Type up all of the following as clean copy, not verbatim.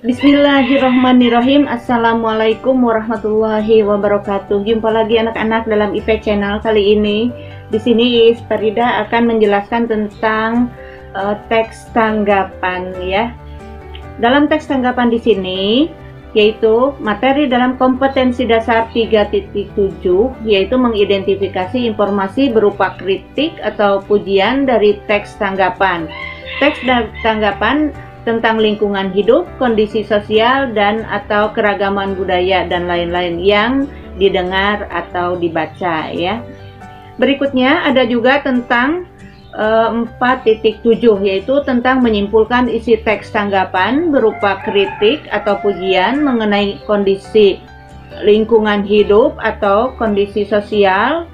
Bismillahirrahmanirrahim. Assalamualaikum warahmatullahi wabarakatuh. Jumpa lagi anak-anak dalam IP Channel. Kali ini di sini Iis Farida akan menjelaskan tentang teks tanggapan ya. Dalam teks tanggapan di sini yaitu materi dalam kompetensi dasar 3.7 yaitu mengidentifikasi informasi berupa kritik atau pujian dari teks tanggapan. Teks tanggapan tentang lingkungan hidup, kondisi sosial, dan atau keragaman budaya dan lain-lain yang didengar atau dibaca ya. Berikutnya ada juga tentang 4.7 yaitu tentang menyimpulkan isi teks tanggapan berupa kritik atau pujian mengenai kondisi lingkungan hidup atau kondisi sosial,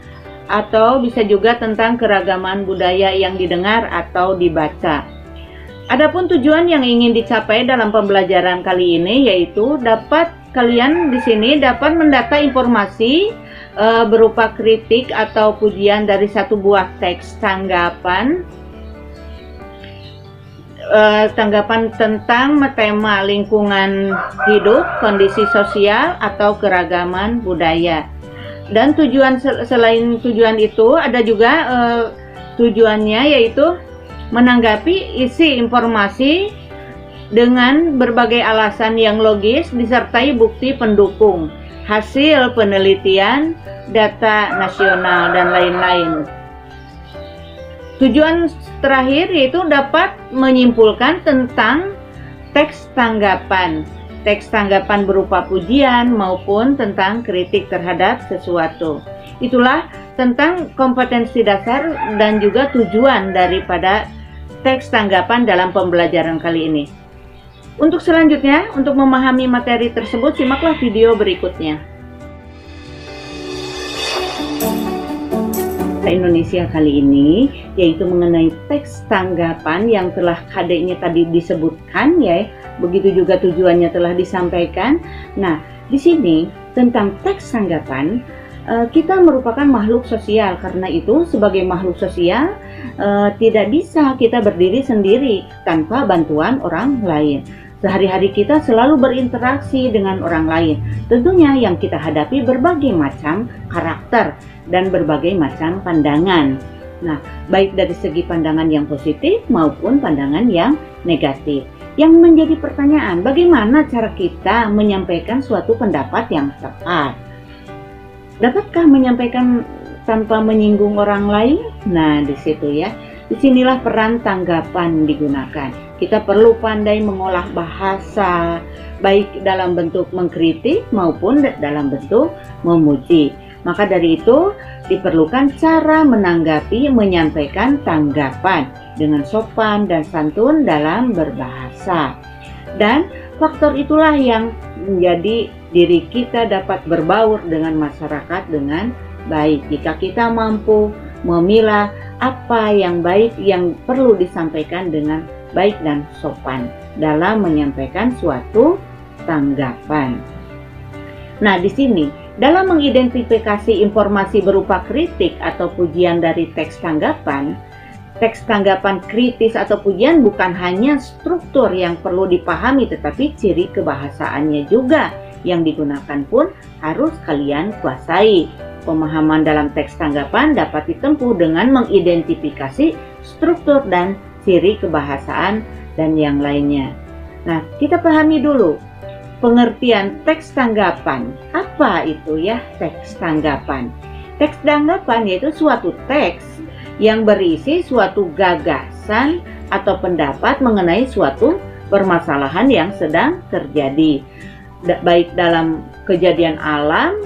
atau bisa juga tentang keragaman budaya yang didengar atau dibaca. Adapun tujuan yang ingin dicapai dalam pembelajaran kali ini yaitu kalian di sini dapat mendata informasi berupa kritik atau pujian dari satu buah teks tanggapan tentang tema lingkungan hidup, kondisi sosial, atau keragaman budaya. Dan selain tujuan itu ada juga tujuannya yaitu menanggapi isi informasi dengan berbagai alasan yang logis disertai bukti pendukung, hasil penelitian, data nasional, dan lain-lain. Tujuan terakhir yaitu dapat menyimpulkan tentang teks tanggapan berupa pujian maupun tentang kritik terhadap sesuatu. Itulah tentang kompetensi dasar dan juga tujuan daripada teks tanggapan dalam pembelajaran kali ini. Untuk selanjutnya, untuk memahami materi tersebut, simaklah video berikutnya. Indonesia kali ini yaitu mengenai teks tanggapan yang telah KD-nya tadi disebutkan ya, begitu juga tujuannya telah disampaikan. Nah, di sini tentang teks tanggapan, kita merupakan makhluk sosial. Karena itu sebagai makhluk sosial tidak bisa kita berdiri sendiri tanpa bantuan orang lain. Sehari-hari kita selalu berinteraksi dengan orang lain. Tentunya yang kita hadapi berbagai macam karakter dan berbagai macam pandangan. Nah, baik dari segi pandangan yang positif maupun pandangan yang negatif. Yang menjadi pertanyaan, bagaimana cara kita menyampaikan suatu pendapat yang tepat? Dapatkah menyampaikan tanpa menyinggung orang lain? Nah, di situ ya. Disinilah peran tanggapan digunakan. Kita perlu pandai mengolah bahasa, baik dalam bentuk mengkritik maupun dalam bentuk memuji. Maka dari itu diperlukan cara menanggapi, menyampaikan tanggapan dengan sopan dan santun dalam berbahasa. Dan faktor itulah yang menjadi diri kita dapat berbaur dengan masyarakat dengan baik. Jika kita mampu memilah apa yang baik yang perlu disampaikan dengan baik dan sopan dalam menyampaikan suatu tanggapan. Nah, di sini dalam mengidentifikasi informasi berupa kritik atau pujian dari teks tanggapan kritis atau pujian bukan hanya struktur yang perlu dipahami, tetapi ciri kebahasaannya juga yang digunakan pun harus kalian kuasai. Pemahaman dalam teks tanggapan dapat ditempuh dengan mengidentifikasi struktur dan ciri kebahasaan dan yang lainnya. Nah, kita pahami dulu pengertian teks tanggapan. Apa itu ya teks tanggapan? Teks tanggapan yaitu suatu teks yang berisi suatu gagasan atau pendapat mengenai suatu permasalahan yang sedang terjadi, baik dalam kejadian alam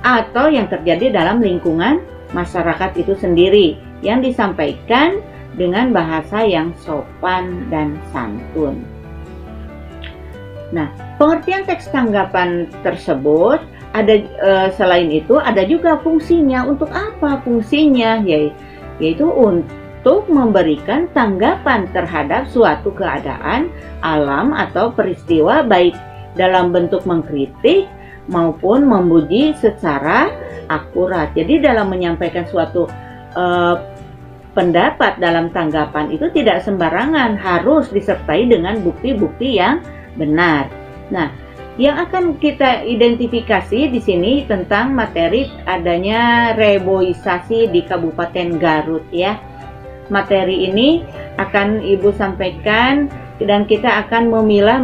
atau yang terjadi dalam lingkungan masyarakat itu sendiri, yang disampaikan dengan bahasa yang sopan dan santun. Nah, pengertian teks tanggapan tersebut ada selain itu ada juga fungsinya. Untuk apa fungsinya? Yaitu untuk memberikan tanggapan terhadap suatu keadaan alam atau peristiwa, baik dalam bentuk mengkritik maupun memuji secara akurat. Jadi dalam menyampaikan suatu pendapat dalam tanggapan itu tidak sembarangan, harus disertai dengan bukti-bukti yang benar. Nah, yang akan kita identifikasi di sini tentang materi adanya reboisasi di Kabupaten Garut ya. Materi ini akan Ibu sampaikan dan kita akan memilah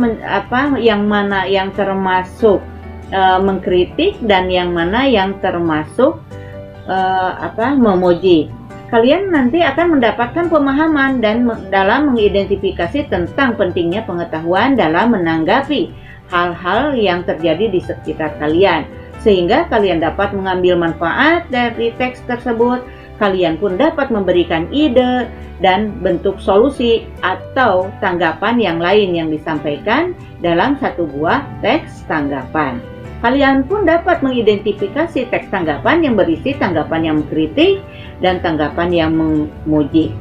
yang mana yang termasuk mengkritik dan yang mana yang termasuk memuji. Kalian nanti akan mendapatkan pemahaman dan dalam mengidentifikasi tentang pentingnya pengetahuan dalam menanggapi hal-hal yang terjadi di sekitar kalian, sehingga kalian dapat mengambil manfaat dari teks tersebut. Kalian pun dapat memberikan ide dan bentuk solusi atau tanggapan yang lain yang disampaikan dalam satu buah teks tanggapan. Kalian pun dapat mengidentifikasi teks tanggapan yang berisi tanggapan yang mengkritik dan tanggapan yang memuji.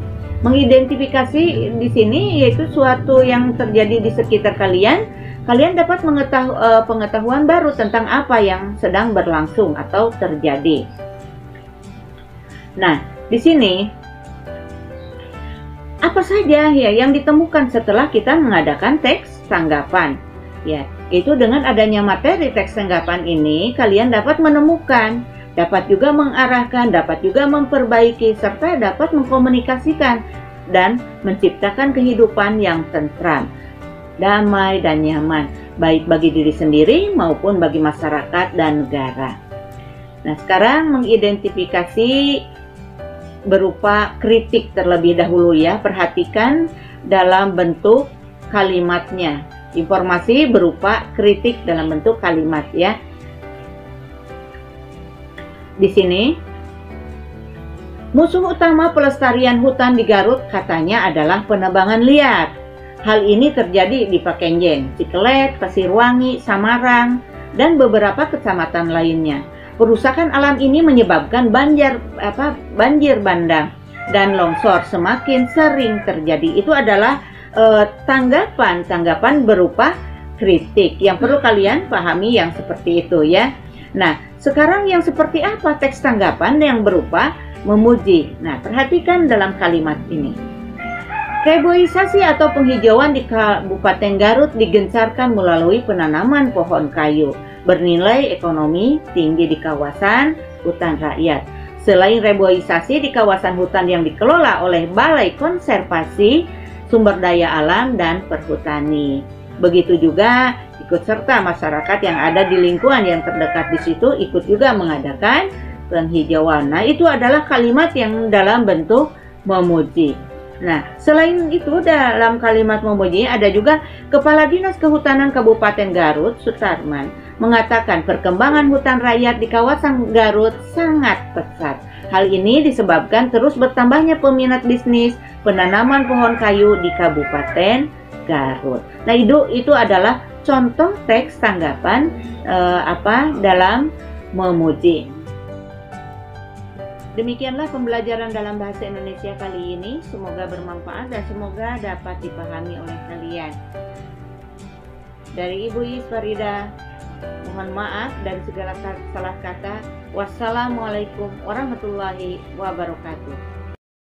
Mengidentifikasi di sini yaitu suatu yang terjadi di sekitar kalian. Kalian dapat pengetahuan baru tentang apa yang sedang berlangsung atau terjadi. Nah, di sini apa saja ya yang ditemukan setelah kita mengadakan teks tanggapan? Ya, itu dengan adanya materi teks tanggapan ini kalian dapat menemukan, dapat juga mengarahkan, dapat juga memperbaiki serta dapat mengkomunikasikan dan menciptakan kehidupan yang tentram, damai dan nyaman, baik bagi diri sendiri maupun bagi masyarakat dan negara. Nah, sekarang mengidentifikasi berupa kritik terlebih dahulu ya. Perhatikan dalam bentuk kalimatnya. Informasi berupa kritik dalam bentuk kalimat ya. Di sini, musuh utama pelestarian hutan di Garut katanya adalah penebangan liar. Hal ini terjadi di Pakenjeng, Cikelet, Pasirwangi, Samarang, dan beberapa kecamatan lainnya. Perusakan alam ini menyebabkan banjir bandang dan longsor semakin sering terjadi. Itu adalah tanggapan berupa kritik yang perlu kalian pahami yang seperti itu ya. Nah, sekarang yang seperti apa teks tanggapan yang berupa memuji? Nah, perhatikan dalam kalimat ini. Reboisasi atau penghijauan di Kabupaten Garut digencarkan melalui penanaman pohon kayu bernilai ekonomi tinggi di kawasan hutan rakyat. Selain reboisasi di kawasan hutan yang dikelola oleh Balai Konservasi Sumber Daya Alam dan Perhutani. Begitu juga ikut serta masyarakat yang ada di lingkungan yang terdekat di situ ikut juga mengadakan penghijauan. Nah, itu adalah kalimat yang dalam bentuk memuji. Nah, selain itu dalam kalimat memuji ada juga Kepala Dinas Kehutanan Kabupaten Garut, Sutarman, mengatakan perkembangan hutan rakyat di kawasan Garut sangat pesat. Hal ini disebabkan terus bertambahnya peminat bisnis penanaman pohon kayu di Kabupaten Garut. Nah, itu adalah contoh teks tanggapan dalam memuji. Demikianlah pembelajaran dalam bahasa Indonesia kali ini. Semoga bermanfaat dan semoga dapat dipahami oleh kalian. Dari Ibu Yis Farida, mohon maaf dari segala salah kata. Wassalamualaikum warahmatullahi wabarakatuh.